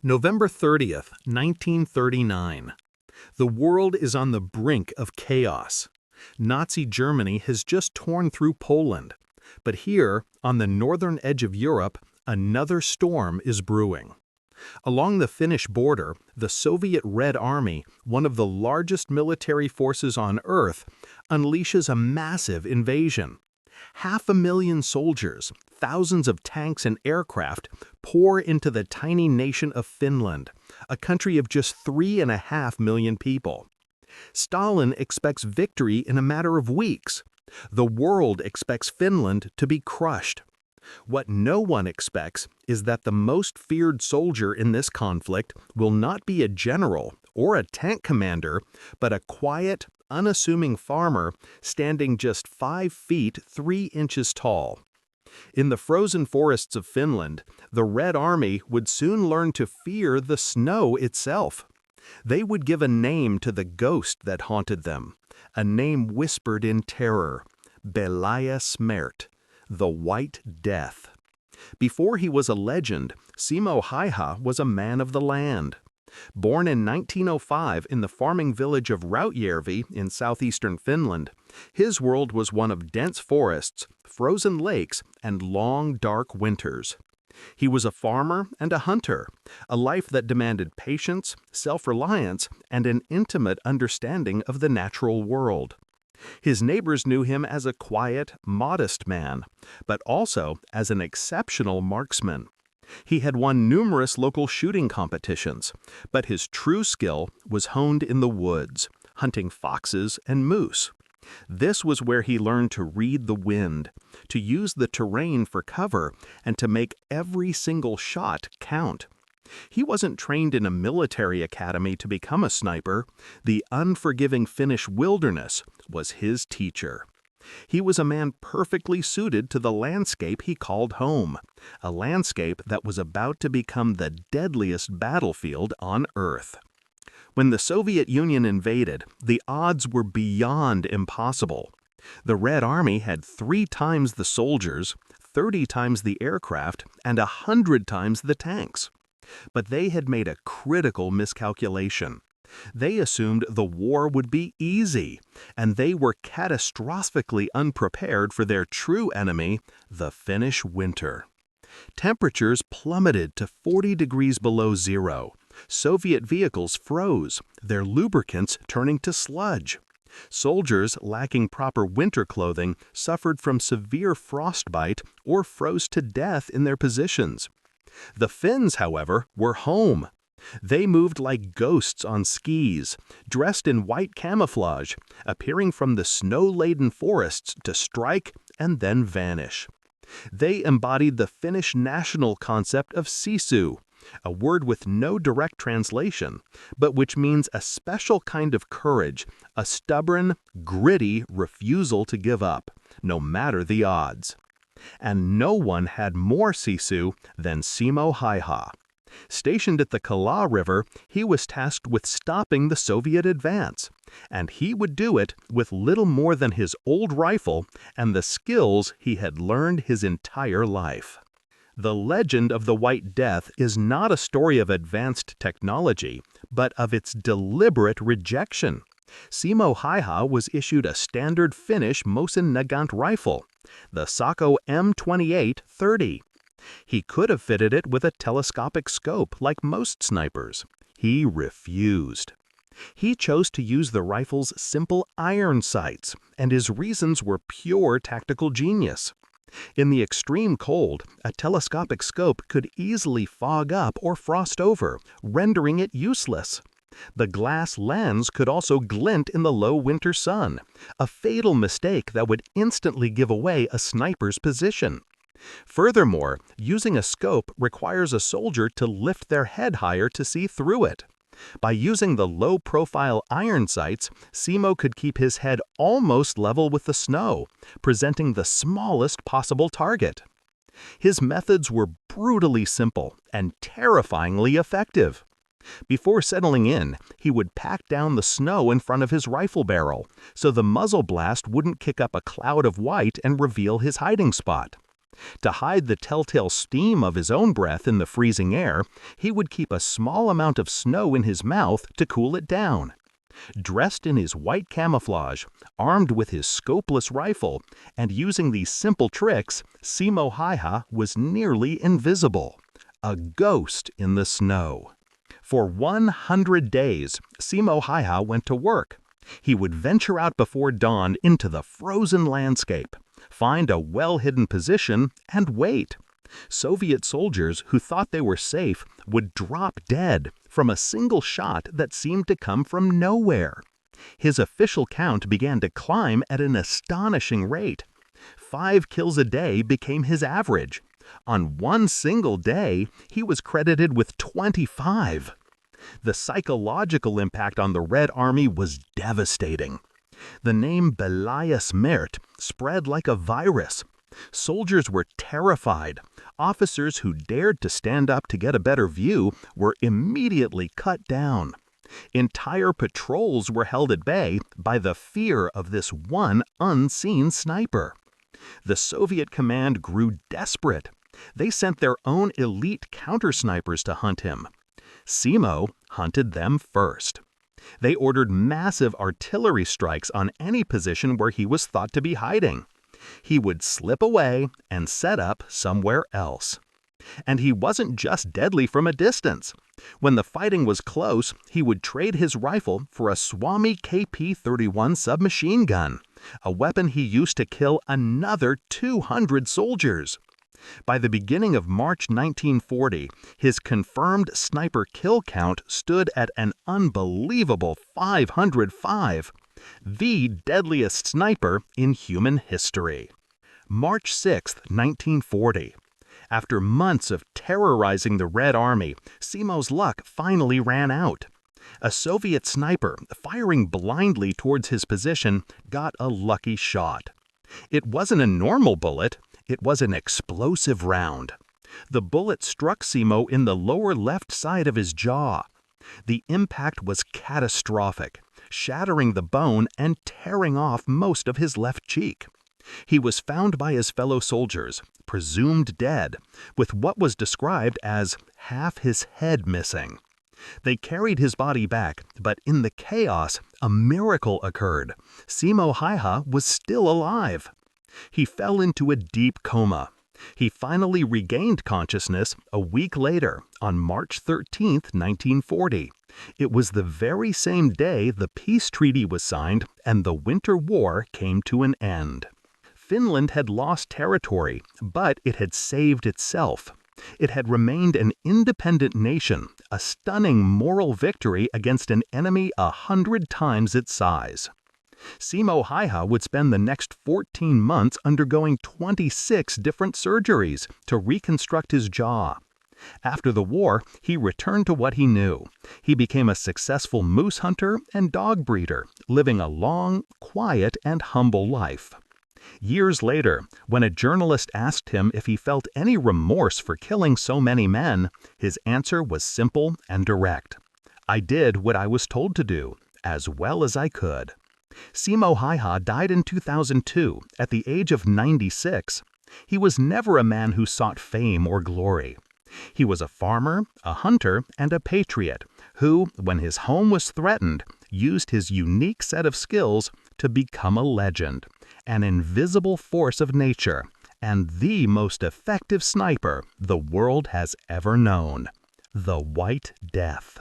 November 30th, 1939. The world is on the brink of chaos. Nazi Germany has just torn through Poland. But here, on the northern edge of Europe, another storm is brewing. Along the Finnish border, the Soviet Red Army, one of the largest military forces on Earth, unleashes a massive invasion. 500,000 soldiers, thousands of tanks and aircraft pour into the tiny nation of Finland, a country of just 3.5 million people. Stalin expects victory in a matter of weeks. The world expects Finland to be crushed. What no one expects is that the most feared soldier in this conflict will not be a general or a tank commander, but a quiet, unassuming farmer standing just 5 feet 3 inches tall. In the frozen forests of Finland, the Red Army would soon learn to fear the snow itself. They would give a name to the ghost that haunted them, a name whispered in terror: Belaya Smert, the White Death. Before he was a legend, Simo Häyhä was a man of the land. Born in 1905 in the farming village of Rautjärvi in southeastern Finland, his world was one of dense forests, frozen lakes, and long, dark winters. He was a farmer and a hunter, a life that demanded patience, self-reliance, and an intimate understanding of the natural world. His neighbors knew him as a quiet, modest man, but also as an exceptional marksman. He had won numerous local shooting competitions, but his true skill was honed in the woods, hunting foxes and moose. This was where he learned to read the wind, to use the terrain for cover, and to make every single shot count. He wasn't trained in a military academy to become a sniper. The unforgiving Finnish wilderness was his teacher. He was a man perfectly suited to the landscape he called home, a landscape that was about to become the deadliest battlefield on Earth. When the Soviet Union invaded, the odds were beyond impossible. The Red Army had 3 times the soldiers, 30 times the aircraft, and 100 times the tanks. But they had made a critical miscalculation. They assumed the war would be easy, and they were catastrophically unprepared for their true enemy, the Finnish winter. Temperatures plummeted to 40 degrees below zero. Soviet vehicles froze, their lubricants turning to sludge. Soldiers lacking proper winter clothing suffered from severe frostbite or froze to death in their positions. The Finns, however, were home. They moved like ghosts on skis, dressed in white camouflage, appearing from the snow-laden forests to strike and then vanish. They embodied the Finnish national concept of sisu, a word with no direct translation, but which means a special kind of courage, a stubborn, gritty refusal to give up, no matter the odds. And no one had more sisu than Simo Häyhä. Stationed at the Kala River, he was tasked with stopping the Soviet advance, and he would do it with little more than his old rifle and the skills he had learned his entire life. The legend of the White Death is not a story of advanced technology, but of its deliberate rejection. Simo Häyhä was issued a standard Finnish Mosin Nagant rifle, the Sako M28-30. He could have fitted it with a telescopic scope like most snipers. He refused. He chose to use the rifle's simple iron sights, and his reasons were pure tactical genius. In the extreme cold, a telescopic scope could easily fog up or frost over, rendering it useless. The glass lens could also glint in the low winter sun, a fatal mistake that would instantly give away a sniper's position. Furthermore, using a scope requires a soldier to lift their head higher to see through it. By using the low-profile iron sights, Simo could keep his head almost level with the snow, presenting the smallest possible target. His methods were brutally simple and terrifyingly effective. Before settling in, he would pack down the snow in front of his rifle barrel, so the muzzle blast wouldn't kick up a cloud of white and reveal his hiding spot. To hide the telltale steam of his own breath in the freezing air, he would keep a small amount of snow in his mouth to cool it down. Dressed in his white camouflage, armed with his scopeless rifle, and using these simple tricks, Simo Häyhä was nearly invisible. A ghost in the snow. For 100 days, Simo Häyhä went to work. He would venture out before dawn into the frozen landscape, find a well-hidden position, and wait. Soviet soldiers who thought they were safe would drop dead from a single shot that seemed to come from nowhere. His official count began to climb at an astonishing rate. 5 kills a day became his average. On one single day, he was credited with 25. The psychological impact on the Red Army was devastating. The name Belaya Smert spread like a virus. Soldiers were terrified. Officers who dared to stand up to get a better view were immediately cut down. Entire patrols were held at bay by the fear of this one unseen sniper. The Soviet command grew desperate. They sent their own elite counter-snipers to hunt him. Simo hunted them first. They ordered massive artillery strikes on any position where he was thought to be hiding. He would slip away and set up somewhere else. And he wasn't just deadly from a distance. When the fighting was close, he would trade his rifle for a Swami KP-31 submachine gun, a weapon he used to kill another 200 soldiers. By the beginning of March 1940, his confirmed sniper kill count stood at an unbelievable 505, the deadliest sniper in human history. March 6, 1940. After months of terrorizing the Red Army, Simo's luck finally ran out. A Soviet sniper, firing blindly towards his position, got a lucky shot. It wasn't a normal bullet, it was an explosive round. The bullet struck Simo in the lower left side of his jaw. The impact was catastrophic, shattering the bone and tearing off most of his left cheek. He was found by his fellow soldiers, presumed dead, with what was described as half his head missing. They carried his body back, but in the chaos, a miracle occurred. Simo Häyhä was still alive. He fell into a deep coma. He finally regained consciousness a week later, on March 13, 1940. It was the very same day the peace treaty was signed and the Winter War came to an end. Finland had lost territory, but it had saved itself. It had remained an independent nation, a stunning moral victory against an enemy 100 times its size. Simo Häyhä would spend the next 14 months undergoing 26 different surgeries to reconstruct his jaw. After the war, he returned to what he knew. He became a successful moose hunter and dog breeder, living a long, quiet, and humble life. Years later, when a journalist asked him if he felt any remorse for killing so many men, his answer was simple and direct. "I did what I was told to do, as well as I could." Simo Häyhä died in 2002, at the age of 96. He was never a man who sought fame or glory. He was a farmer, a hunter, and a patriot who, when his home was threatened, used his unique set of skills to become a legend, an invisible force of nature, and the most effective sniper the world has ever known. The White Death.